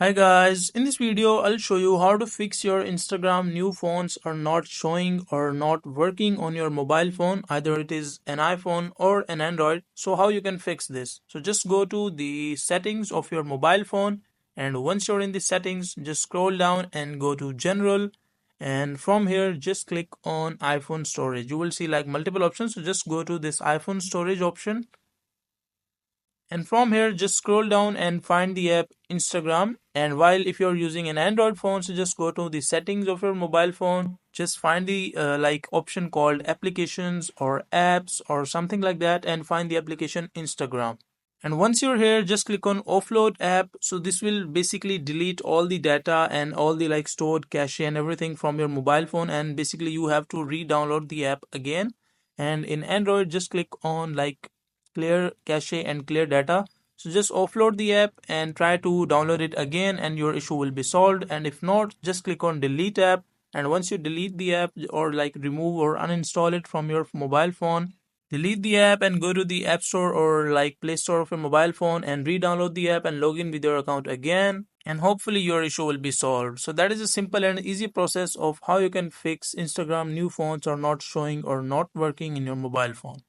Hi guys, in this video I'll show you how to fix your Instagram new fonts are not showing or not working on your mobile phone, either it is an iPhone or an Android. So how you can fix this? So just go to the settings of your mobile phone, and once you're in the settings just scroll down and go to general, and from here just click on iPhone storage. You will see like multiple options, so just go to this iPhone storage option. And from here just scroll down and find the app Instagram. And while if you're using an Android phone, so just go to the settings of your mobile phone, just find the like option called applications or apps or something like that, and find the application Instagram. And once you're here just click on offload app. So this will basically delete all the data and all the like stored cache and everything from your mobile phone, and basically you have to re-download the app again. And in Android just click on like clear cache and clear data. So just offload the app and try to download it again, and your issue will be solved. And if not, just click on delete app. And once you delete the app or like remove or uninstall it from your mobile phone, delete the app and go to the App Store or like Play Store of your mobile phone and re-download the app and log in with your account again. And hopefully your issue will be solved. So that is a simple and easy process of how you can fix Instagram new fonts are not showing or not working in your mobile phone.